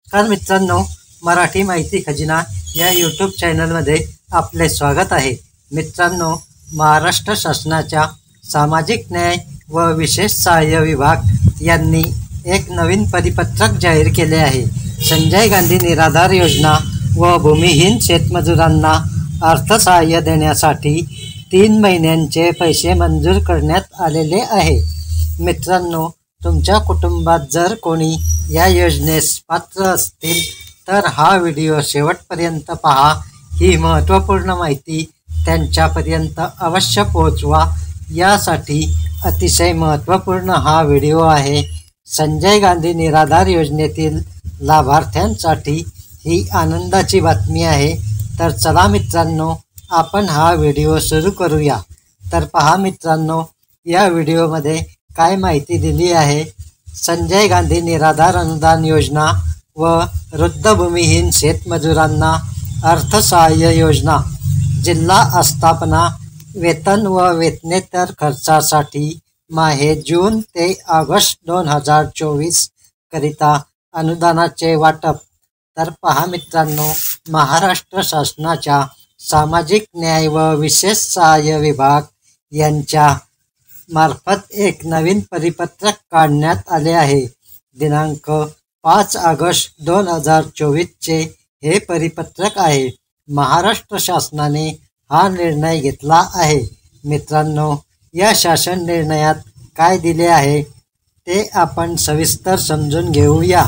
नमस्कार मित्रांनो, मराठी माहिती खजिना या यूट्यूब चॅनलमध्ये आपले स्वागत आहे. मित्रांनो, महाराष्ट्र शासनाच्या सामाजिक न्याय व विशेष सहाय्य विभाग यांनी एक नवीन परिपत्रक जाहीर केले आहे. संजय गांधी निराधार योजना व भूमिहीन शेतमजुरांना अर्थसहाय्य देण्यासाठी 3 महिन्यांचे पैसे मंजूर करण्यात आलेले आहे. मित्रांनो, तुमच्या कुटुंबात जर कोणी या योजनेस पात्र असतील तर हा व्हिडिओ शेवटपर्यंत पहा. ही महत्त्वपूर्ण माहिती त्यांच्यापर्यंत अवश्य पोहोचवा. यासाठी अतिशय महत्त्वपूर्ण हा व्हिडिओ आहे. संजय गांधी निराधार योजनेतील लाभार्थ्यांसाठी ही आनंदाची बातमी आहे. तर चला मित्रांनो, आपण हा व्हिडिओ सुरू करूया. तर पहा मित्रांनो, या व्हिडिओमध्ये काय माहिती दिली आहे. संजय गांधी निराधार अनुदान योजना व वृद्ध भूमिहीन शेतमजुरांना अर्थसहाय्य योजना. जिल्हा आस्थापना वेतन व वेतनेतर खर्चासाठी माहे जून ते ऑगस्ट 2024 करिता अनुदानाचे वाटप. तर पहा मित्रांनो, महाराष्ट्र शासनाच्या सामाजिक न्याय व विशेष सहाय्य विभाग यांच्या मार्फत एक नवीन परिपत्रक काढण्यात आले आहे. दिनांक 5 ऑगस्ट 2024 हे परिपत्रक आहे. महाराष्ट्र शासनाने हा निर्णय घेतला आहे. मित्रांनो, या शासन निर्णयात काय दिले आहे ते आपण सविस्तर समजून घेऊया.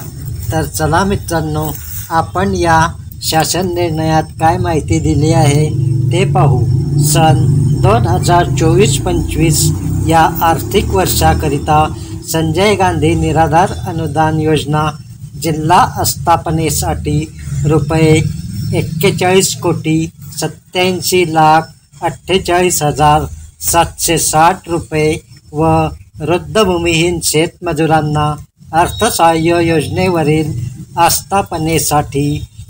तर चला मित्रांनो, आपण या शासन निर्णयात काय माहिती दिली आहे ते पाहू. सन 2024-25 या आर्थिक वर्षाकरिता संजय गांधी निराधार अनुदान योजना जिल्हा आस्थापनेसाठी ₹87,48,760 व वृद्ध भूमिहीन शेतमजुरांना अर्थसहाय्य योजनेवरील आस्थापनेसाठी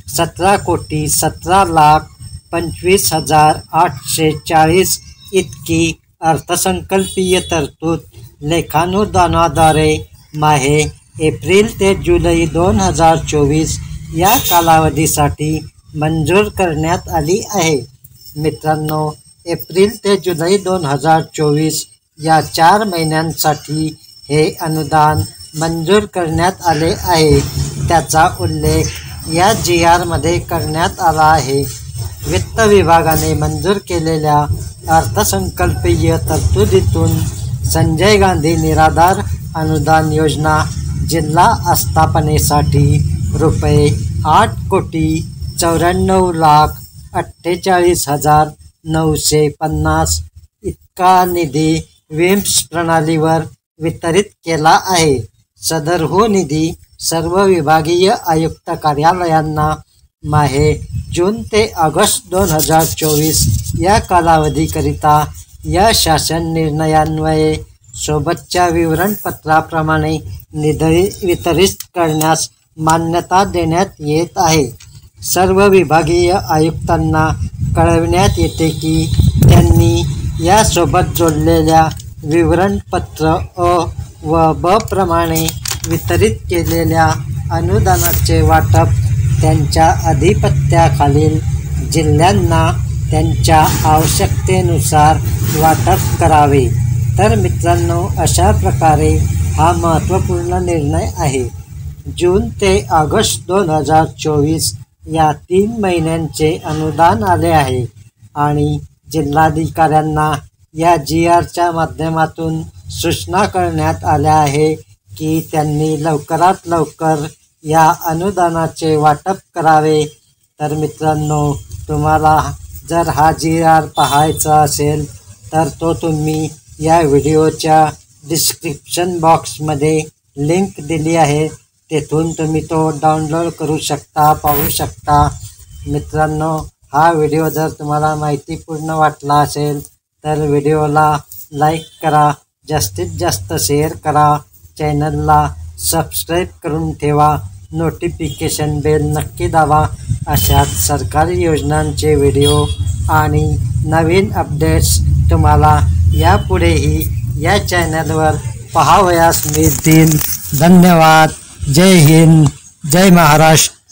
₹17,17,25,840 इतकी अर्थसंकल्पीय तरतूद लेखानुदानाद्वारे माहे एप्रिल ते जुलै 2024 या कालावधीसाठी मंजूर करण्यात आली आहे. मित्रांनो, एप्रिल ते जुलै 2024 या 4 महिन्यांसाठी हे अनुदान मंजूर करण्यात आले आहे. त्याचा उल्लेख या GRमध्ये करण्यात आला आहे. वित्त विभागाने मंजूर केलेल्या अर्थसंकल्पीय तरतुदीतून संजय गांधी निराधार अनुदान योजना जिल्हा आस्थापनेसाठी ₹8,94,48,950 इतका निधी विम्स प्रणालीवर वितरित केला आहे. सदरहू निधी सर्व विभागीय आयुक्त कार्यालयांना माहे जून ते ऑगस्ट 2024 या कालावधीकरिता या शासन निर्णयान्वये सोबतच्या विवरणपत्राप्रमाणे निधी वितरित करण्यास मान्यता देण्यात येत आहे. सर्व विभागीय आयुक्तांना कळविण्यात येते की त्यांनी यासोबत जोडलेल्या विवरणपत्र अ व ब प्रमाणे वितरित केलेल्या अनुदानाचे वाटप त्यांच्या अधिपत्याखालील जिल्ह्यांना त्यांच्या आवश्यकतेनुसार वाटप करावे. तर मित्रांनो, अशा प्रकारे हा महत्त्वपूर्ण निर्णय आहे. जून ते ऑगस्ट 2024 या 3 महिन्यांचे अनुदान आले आहे आणि जिल्हाधिकाऱ्यांना या GRच्या माध्यमातून सूचना करण्यात आल्या आहे की त्यांनी लवकरात लवकर या अनुदानाचे वाटप करावे. तर मित्रांनो, तुम्हाला जर हा GR पाहायचा असेल तर तो तुम्ही या व्हिडिओच्या डिस्क्रिप्शन बॉक्समध्ये लिंक दिली आहे. तेथून तुम्ही तो डाउनलोड करू शकता, पाहू शकता. मित्रांनो, हा व्हिडिओ जर तुम्हाला माहितीपूर्ण वाटला असेल तर व्हिडिओला लाईक करा, जास्तीत जास्त शेअर करा, चॅनलला सबस्क्राईब करून ठेवा, नोटिफिकेशन बेल नक्की दाबा. अशाच सरकारी योजनांचे व्हिडिओ आणि नवीन अपडेट्स तुम्हाला यापुढेही या चॅनलवर पाहावयास मिळतील. धन्यवाद. जय हिंद. जय महाराष्ट्र.